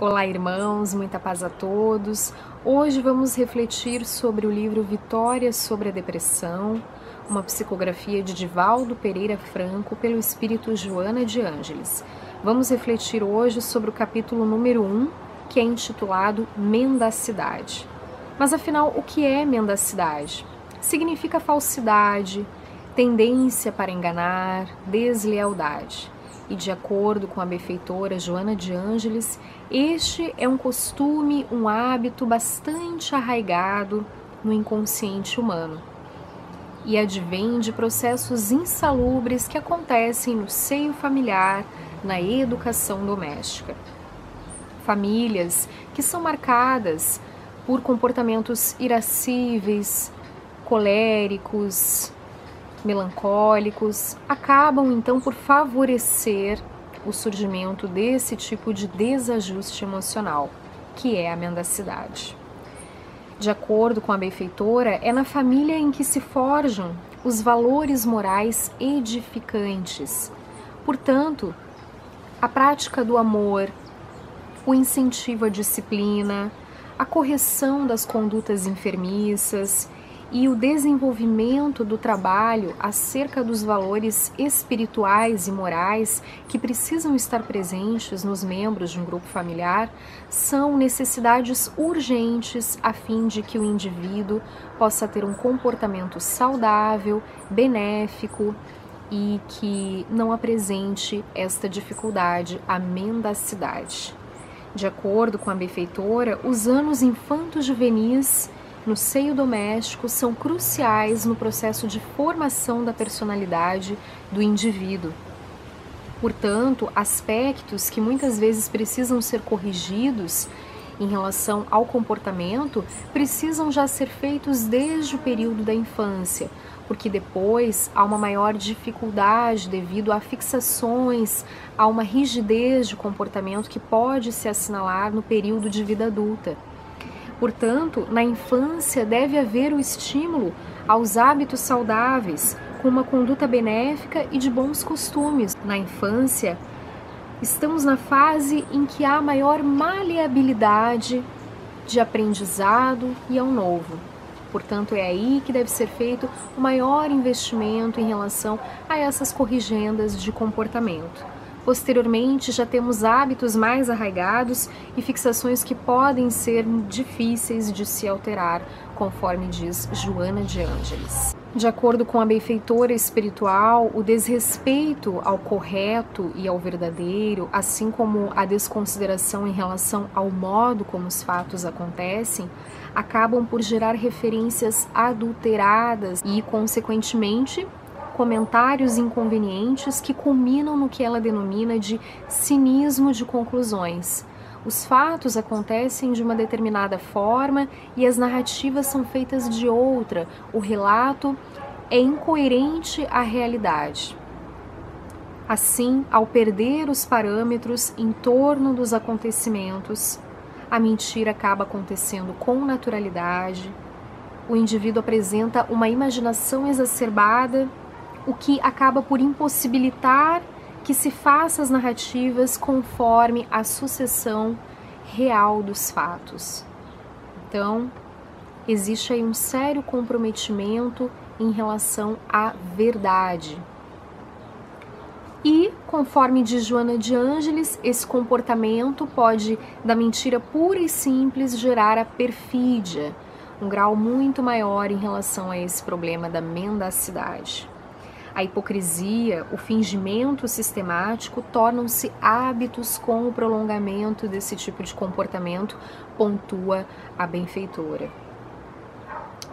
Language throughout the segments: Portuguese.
Olá, irmãos, muita paz a todos. Hoje vamos refletir sobre o livro Vitória sobre a Depressão, uma psicografia de Divaldo Pereira Franco pelo espírito Joana de Ângeles. Vamos refletir hoje sobre o capítulo número 1, que é intitulado Mendacidade. Mas afinal, o que é mendacidade? Significa falsidade, tendência para enganar, deslealdade. E de acordo com a benfeitora Joana de Ângeles, este é um costume, um hábito bastante arraigado no inconsciente humano e advém de processos insalubres que acontecem no seio familiar, na educação doméstica. Famílias que são marcadas por comportamentos irascíveis, coléricos, melancólicos, acabam então por favorecer o surgimento desse tipo de desajuste emocional, que é a mendacidade. De acordo com a benfeitora, é na família em que se forjam os valores morais edificantes. Portanto, a prática do amor, o incentivo à disciplina, a correção das condutas enfermiças e o desenvolvimento do trabalho acerca dos valores espirituais e morais que precisam estar presentes nos membros de um grupo familiar são necessidades urgentes a fim de que o indivíduo possa ter um comportamento saudável, benéfico e que não apresente esta dificuldade, a mendacidade. De acordo com a benfeitora, os anos infanto-juvenis no seio doméstico são cruciais no processo de formação da personalidade do indivíduo. Portanto, aspectos que muitas vezes precisam ser corrigidos em relação ao comportamento precisam já ser feitos desde o período da infância, porque depois há uma maior dificuldade devido a fixações, a uma rigidez de comportamento que pode se assinalar no período de vida adulta. Portanto, na infância deve haver o estímulo aos hábitos saudáveis, com uma conduta benéfica e de bons costumes. Na infância, estamos na fase em que há maior maleabilidade de aprendizado e ao novo. Portanto, é aí que deve ser feito o maior investimento em relação a essas corrigendas de comportamento. Posteriormente, já temos hábitos mais arraigados e fixações que podem ser difíceis de se alterar, conforme diz Joana de Ângeles. De acordo com a benfeitora espiritual, o desrespeito ao correto e ao verdadeiro, assim como a desconsideração em relação ao modo como os fatos acontecem, acabam por gerar referências adulteradas e, consequentemente, comentários inconvenientes que culminam no que ela denomina de cinismo de conclusões. Os fatos acontecem de uma determinada forma e as narrativas são feitas de outra. O relato é incoerente à realidade. Assim, ao perder os parâmetros em torno dos acontecimentos, a mentira acaba acontecendo com naturalidade. O indivíduo apresenta uma imaginação exacerbada, o que acaba por impossibilitar que se faça as narrativas conforme a sucessão real dos fatos. Então, existe aí um sério comprometimento em relação à verdade. E, conforme diz Joana de Ângeles, esse comportamento pode, da mentira pura e simples, gerar a perfídia, um grau muito maior em relação a esse problema da mendacidade. A hipocrisia, o fingimento sistemático tornam-se hábitos com o prolongamento desse tipo de comportamento, pontua a benfeitora.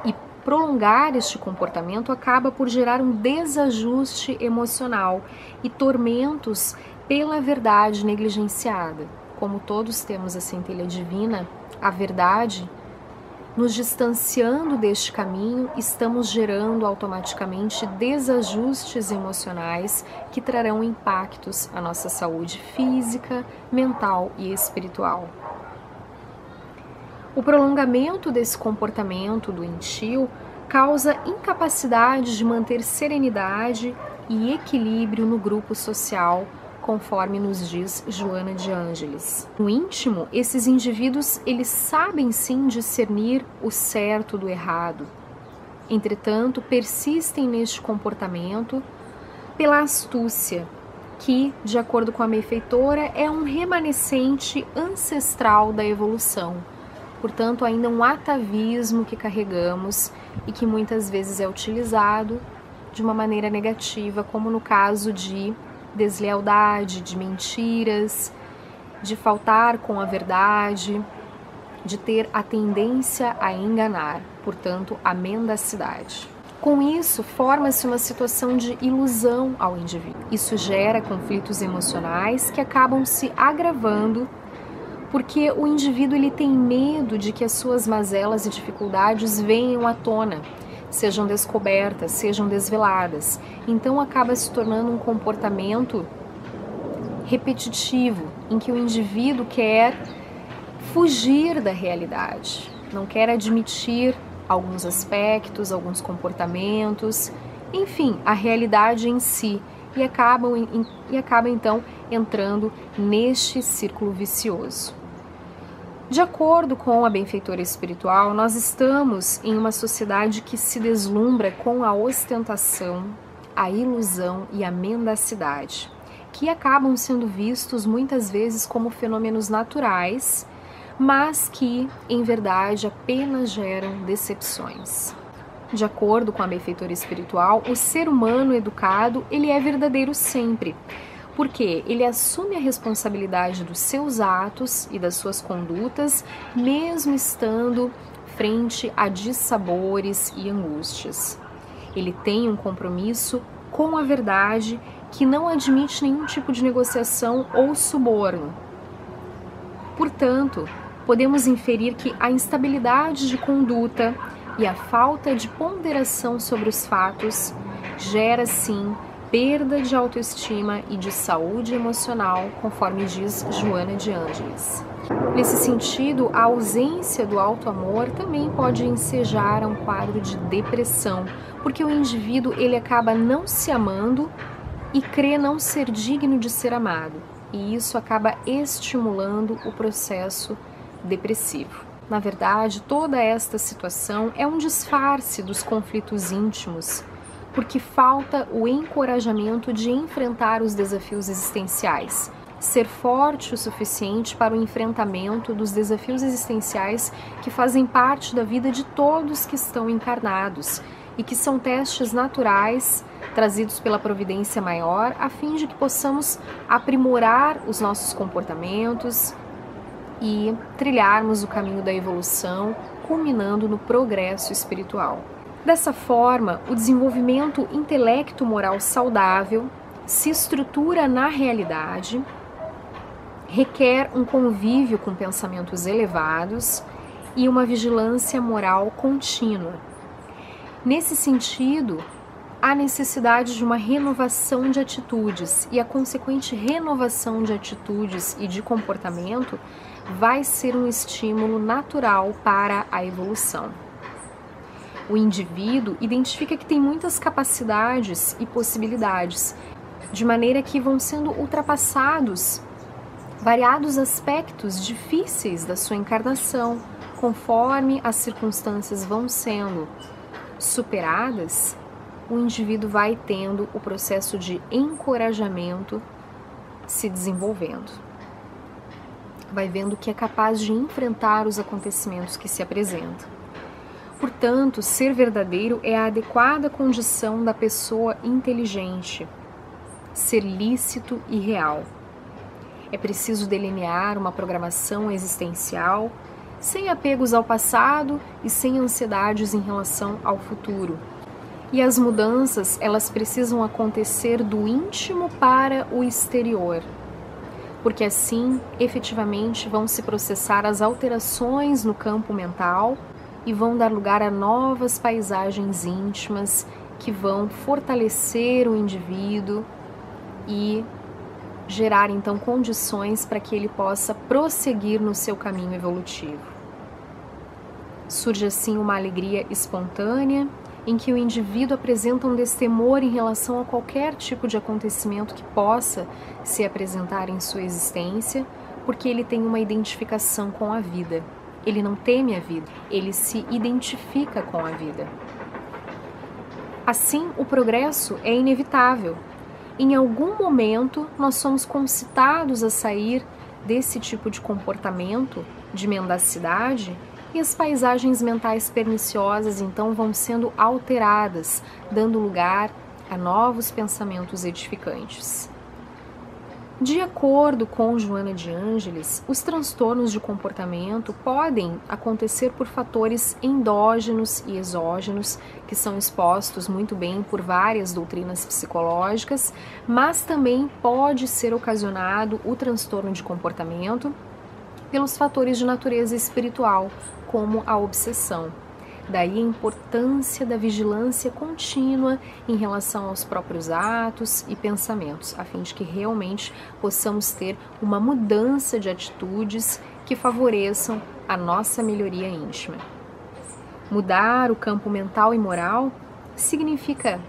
E prolongar este comportamento acaba por gerar um desajuste emocional e tormentos pela verdade negligenciada. Como todos temos a centelha divina, a verdade, nos distanciando deste caminho, estamos gerando automaticamente desajustes emocionais que trarão impactos à nossa saúde física, mental e espiritual. O prolongamento desse comportamento doentio causa incapacidade de manter serenidade e equilíbrio no grupo social, conforme nos diz Joana de Ângeles. No íntimo, esses indivíduos, eles sabem sim discernir o certo do errado. Entretanto, persistem neste comportamento pela astúcia, que, de acordo com a benfeitora, é um remanescente ancestral da evolução. Portanto, ainda um atavismo que carregamos e que muitas vezes é utilizado de uma maneira negativa, como no caso de deslealdade, de mentiras, de faltar com a verdade, de ter a tendência a enganar, portanto, a mendacidade. Com isso, forma-se uma situação de ilusão ao indivíduo. Isso gera conflitos emocionais que acabam se agravando porque o indivíduo ele tem medo de que as suas mazelas e dificuldades venham à tona, sejam descobertas, sejam desveladas. Então acaba se tornando um comportamento repetitivo, em que o indivíduo quer fugir da realidade, não quer admitir alguns aspectos, alguns comportamentos, enfim, a realidade em si, e acaba então entrando neste círculo vicioso. De acordo com a benfeitora espiritual, nós estamos em uma sociedade que se deslumbra com a ostentação, a ilusão e a mendacidade, que acabam sendo vistos muitas vezes como fenômenos naturais, mas que, em verdade, apenas geram decepções. De acordo com a benfeitora espiritual, o ser humano educado, ele é verdadeiro sempre, porque ele assume a responsabilidade dos seus atos e das suas condutas, mesmo estando frente a dissabores e angústias. Ele tem um compromisso com a verdade que não admite nenhum tipo de negociação ou suborno. Portanto, podemos inferir que a instabilidade de conduta e a falta de ponderação sobre os fatos gera, sim, perda de autoestima e de saúde emocional, conforme diz Joana de Ângeles. Nesse sentido, a ausência do auto-amor também pode ensejar um quadro de depressão, porque o indivíduo ele acaba não se amando e crê não ser digno de ser amado, e isso acaba estimulando o processo depressivo. Na verdade, toda esta situação é um disfarce dos conflitos íntimos, porque falta o encorajamento de enfrentar os desafios existenciais, ser forte o suficiente para o enfrentamento dos desafios existenciais que fazem parte da vida de todos que estão encarnados e que são testes naturais trazidos pela providência maior, a fim de que possamos aprimorar os nossos comportamentos e trilharmos o caminho da evolução, culminando no progresso espiritual. Dessa forma, o desenvolvimento intelecto-moral saudável se estrutura na realidade, requer um convívio com pensamentos elevados e uma vigilância moral contínua. Nesse sentido, há necessidade de uma renovação de atitudes, e a consequente renovação de atitudes e de comportamento vai ser um estímulo natural para a evolução. O indivíduo identifica que tem muitas capacidades e possibilidades, de maneira que vão sendo ultrapassados variados aspectos difíceis da sua encarnação, conforme as circunstâncias vão sendo superadas. O indivíduo vai tendo o processo de encorajamento se desenvolvendo. Vai vendo que é capaz de enfrentar os acontecimentos que se apresentam. Portanto, ser verdadeiro é a adequada condição da pessoa inteligente, ser lícito e real. É preciso delinear uma programação existencial, sem apegos ao passado e sem ansiedades em relação ao futuro. E as mudanças, elas precisam acontecer do íntimo para o exterior, porque assim, efetivamente, vão se processar as alterações no campo mental e vão dar lugar a novas paisagens íntimas que vão fortalecer o indivíduo e gerar então condições para que ele possa prosseguir no seu caminho evolutivo. Surge assim uma alegria espontânea em que o indivíduo apresenta um destemor em relação a qualquer tipo de acontecimento que possa se apresentar em sua existência, porque ele tem uma identificação com a vida. Ele não teme a vida, ele se identifica com a vida. Assim, o progresso é inevitável. Em algum momento, nós somos concitados a sair desse tipo de comportamento, de mendacidade, e as paisagens mentais perniciosas então vão sendo alteradas, dando lugar a novos pensamentos edificantes. De acordo com Joana de Ângeles, os transtornos de comportamento podem acontecer por fatores endógenos e exógenos, que são expostos muito bem por várias doutrinas psicológicas, mas também pode ser ocasionado o transtorno de comportamento pelos fatores de natureza espiritual, como a obsessão. Daí a importância da vigilância contínua em relação aos próprios atos e pensamentos, a fim de que realmente possamos ter uma mudança de atitudes que favoreçam a nossa melhoria íntima. Mudar o campo mental e moral significa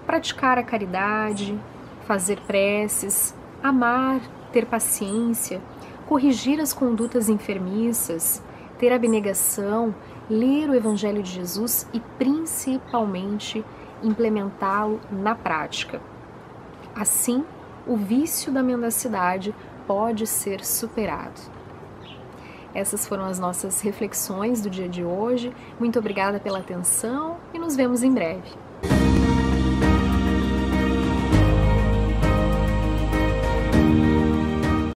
praticar a caridade, fazer preces, amar, ter paciência, corrigir as condutas enfermiças, ter abnegação, ler o Evangelho de Jesus e, principalmente, implementá-lo na prática. Assim, o vício da mendacidade pode ser superado. Essas foram as nossas reflexões do dia de hoje. Muito obrigada pela atenção e nos vemos em breve.